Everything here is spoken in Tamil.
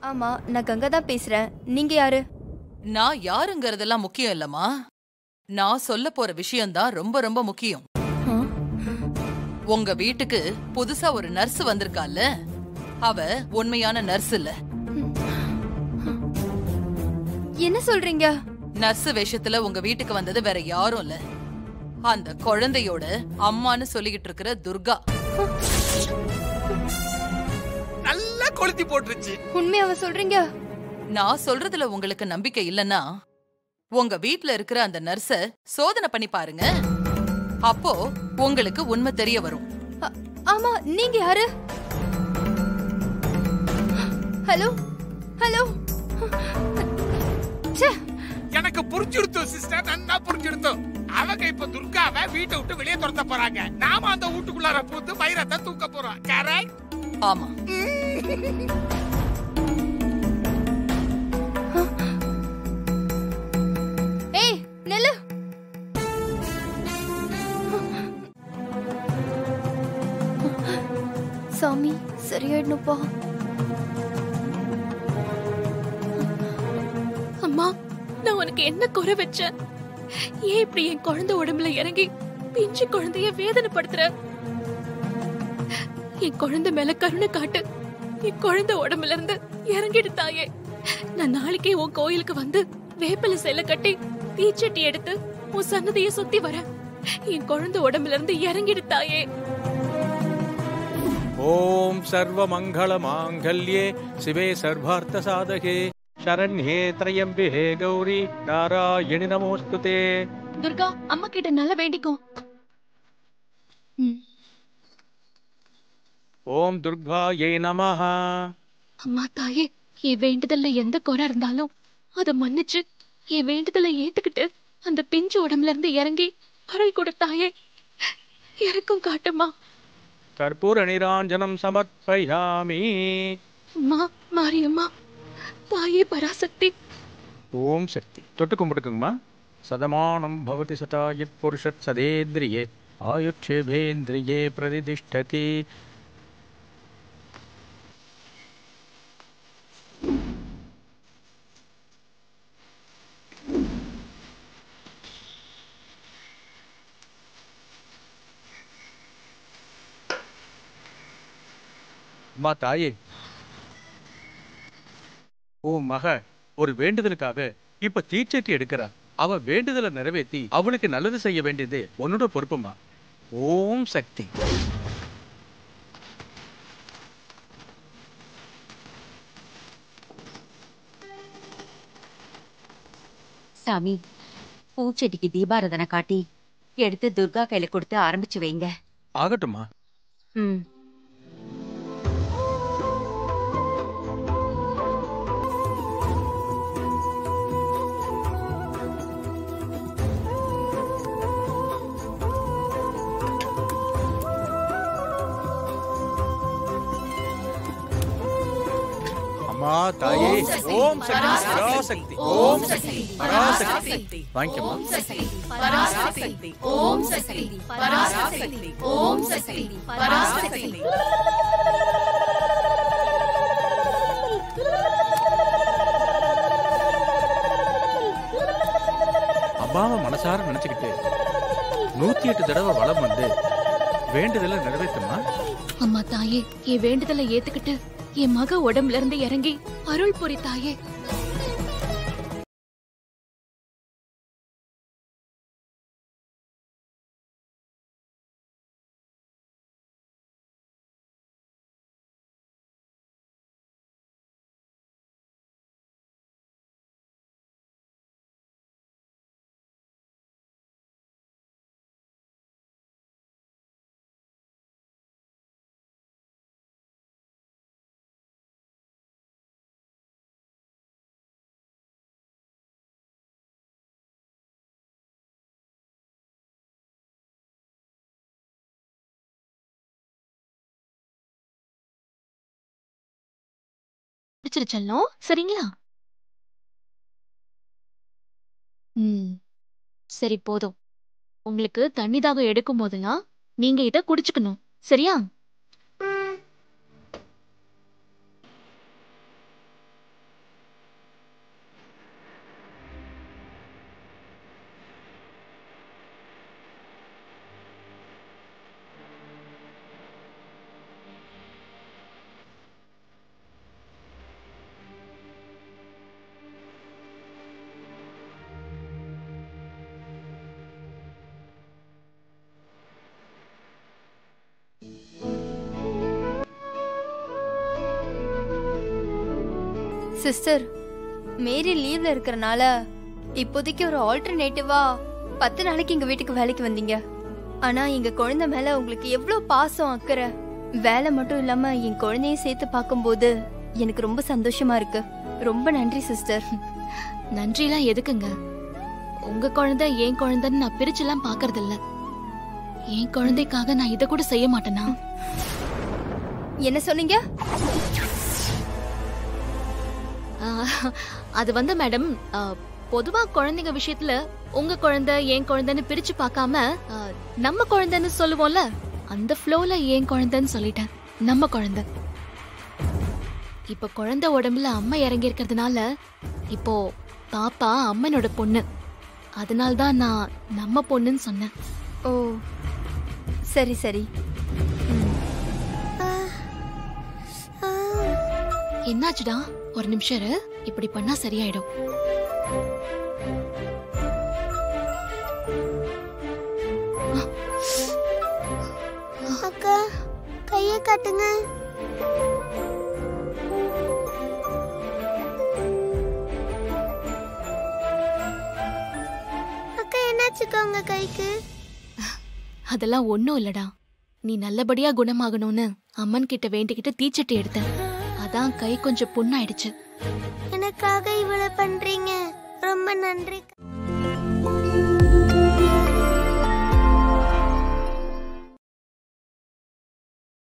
ஆமா, நான் கங்கா தான் பேசுறேன். நீங்க யாரு? நான் யாருங்கறதெல்லாம் முக்கியம் இல்லம்மா. நான் சொல்ல போற விஷயம்தான் ரொம்ப ரொம்ப முக்கியம். ஆ? உங்க வீட்டுக்கு புதுசா ஒரு நர்ஸ் வந்திருக்கால, அவ உண்மையான நர்ஸ் இல்ல. என்ன சொல்றீங்க? நர்ஸ் வேஷத்துல உங்க வீட்டுக்கு வந்தது வேற யாரும் இல்ல, அந்த குழந்தையோட அம்மான்னு சொல்லிக்கிட்டு இருக்கிற துர்கா. நல்லா கொளுத்தி போட்டுருச்சு. உண்மையாவ சொல்றீங்க? நான் சொல்றதுல உங்களுக்கு நம்பிக்கை இல்லன்னா உங்க வீட்ல இருக்கிற அந்த நர்ஸ சோதனை பண்ணி பாருங்க. அப்போ உங்களுக்கு உண்மை தெரிய வரும். ஆமா, நீங்க யாரு? Hello hello. எனக்கு புரிஞ்சிருத்து சிஸ்டர், நன்னா புரிஞ்சிருத்து. அவங்க இப்ப துர்காவை வீட்டை விட்டு வெளியே துரத்த போறாங்க. நாம அந்த வீட்டுக்குள்ளார பூந்து வைரத்தை தூக்க போறோம். கரெக்ட்? ஆமா. ஏய் நெல்லு. சாமி சரியாயிடணுப்பா. அம்மா, நான் உனக்கு என்ன குறை வச்சேன்? ஏன் இப்படி என் குழந்தை உடம்புல இறங்கி பிஞ்சு குழந்தைய வேதனைப்படுத்துற? என் குழந்தை மேல கருணை காட்டு. என் குழந்தை உடம்புல இருந்து இறங்கிடு தாயே. நான் நாளைக்கே உன் கோயிலுக்கு வந்து வேப்பிலை சேலை கட்டி தீச்சட்டி எடுத்து உன் சன்னதியை சுத்தி வரேன். என் குழந்தை உடம்புல இருந்து இறங்கிடு தாயே. ஓம் சர்வ மங்கள மாங்கல்யே சிவே சர்வார்த்த சாதகே சரண்யே த்ரயம்பிகே கௌரி நாராயணி நமோஸ்துதே. துர்கா, அம்மா கிட்ட நல்லா வேண்டிக்கோ. ஓம் துர்காயை நமஹ. அம்மா தாயே, என் வேண்டுதல்ல எந்த குறை இருந்தாலும் அதை மன்னிச்சு என் வேண்டுதலை ஏத்துக்கிட்டு அந்த பிஞ்சு உடம்புல இருந்து இறங்கி அருள் கொடுத்தாயே. இறக்கும் காட்டுமா. கற்பூர நிராஞ்சனம் சமர்ப்பயாமி. அம்மா மாரியம்மா, தாயே பராசக்தி. ஓம் சக்தி. தொட்டு கும்பிட்டுக்குங்கம்மா. சதமானம் பவதி சதாயத் புருஷத் சதேந்திரியே ஆயுட்சேபேந்திரியே பிரதிதிஷ்டதி. அம்மா தாயே, உன் மக ஒரு வேண்டுதலுக்காக இப்ப தீச்சட்டி எடுக்கிறா. அவ வேண்டுதலை நிறைவேற்றி அவளுக்கு நல்லது செய்ய வேண்டியது உன்னோட பொறுப்புமா. ஓம் சக்தி. சாமி, பூச்செடிக்கு தீபாரதனை காட்டி எடுத்து துர்கா கையில கொடுத்து ஆரம்பிச்சு வைங்க. ஆகட்டுமா. ம். அம்மா தாயே, ஓம் சக்தி பராசக்தி. ஓம் சக்தி பராசக்தி. வாங்கிக்கம்மா. ஓம் சக்தி பராசக்தி. ஓம் சக்தி பராசக்தி. ஓம் சக்தி பராசக்தி. அம்மாவை மனசார நினைச்சுக்கிட்டு 108 தடவை வலம் வந்து வேண்டுதலை நிறைவேற்றுமா. அம்மா தாயே, என் வேண்டுதலை ஏத்துக்கிட்டு என் மக உடம்புல இருந்து இறங்கி அருள் புரி தாயே. பிடிச்சிருச்சல்லும் சரிங்களா? சரி போதும். உங்களுக்கு தண்ணி தாகம் எடுக்கும் போதெல்லாம் நீங்க இத குடிச்சுக்கணும், சரியா? சிஸ்டர், மேரி லீவ்ல இருக்கறனால இப்போதைக்கு ஒரு ஆல்டர்னேட்டிவா 10 நாளைக்கு எங்க வீட்டுக்கு வேலைக்கு வந்தீங்க. ஆனா எங்க குழந்தை மேல உங்களுக்கு எவ்வளவு பாசம் அக்கறை. வேலை மட்டும் இல்லாம என் குழந்தையும் சேர்த்து பார்க்கும்போது எனக்கு ரொம்ப சந்தோஷமா இருக்கு. ரொம்ப நன்றி சிஸ்டர். நன்றிலாம் எதுக்குங்க? உங்க குழந்தை என் குழந்தைன்னு நான் பிரிச்சுலாம் பாக்குறது இல்ல. என் குழந்தைக்காக நான் இத கூட செய்ய மாட்டேனா? என்ன சொன்னீங்க? அது வந்து மேடம், பொதுவா குழந்தைங்க விஷயத்துல உங்க குழந்தை என் குழந்தைன்னு பிரிச்சு பார்க்காம நம்ம குழந்தைன்னு சொல்லுவோம்ல, அந்த ஃப்ளோல என் குழந்தைன்னு சொல்லிட்டேன். நம்ம குழந்தை. இப்ப குழந்தை உடம்புல அம்மா இறங்கி இருக்கிறதுனால இப்போ பாப்பா அம்மனோட பொண்ணு. அதனால்தான் நான் நம்ம பொண்ணுன்னு சொன்னேன். ஓ சரி சரி. என்னாச்சுடா? ஒரு நிமிஷம் இரு. இப்படி பண்ணா சரியாயிடும். அக்கா, கைய காட்டுங்க. அக்கா, என்னாச்சுக்கா உங்க கைக்கு? அதெல்லாம் ஒண்ணும் இல்லடா. நீ நல்லபடியா குணமாகணும்னு அம்மன் கிட்ட வேண்டிக்கிட்டு தீச்சட்டி எடுத்தேன். அதான் கை கொஞ்சம் புண்ணாயிடுச்சு. எனக்காக இவ்வளவு பண்றீங்க, ரொம்ப நன்றி.